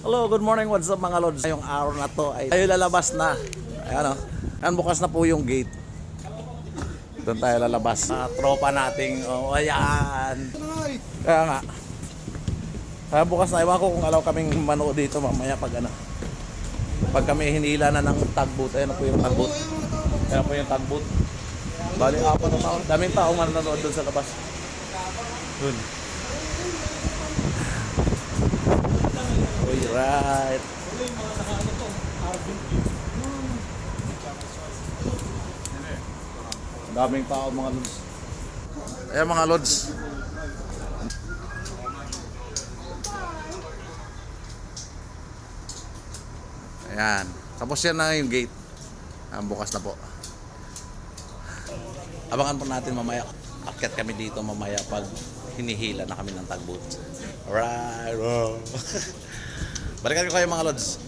Hello, good morning, what's up mga lods? Ngayong araw na to ay tayo lalabas na. Ayan o, ayan bukas na po yung gate. Doon tayo lalabas. Tropa nating, ayan. Kaya nga. Kaya bukas na, iwan ko kung alaw kaming manood dito mamaya pag ano. Pag kami hinila na ng tugboat, ayan po yung tugboat. Ayan po yung tugboat. Bali, apat na tao. Daming tao man nanood doon sa labas. Doon. Right. Daming tao mga lods. Ayan mga lods. Ayan. Tapos yan na yung gate. Bukas na po. Abangan po natin mamaya. Akyat kami dito mamaya pag hinihila na kami ng tugboat. Alright. Balikan ko kayo mga lods.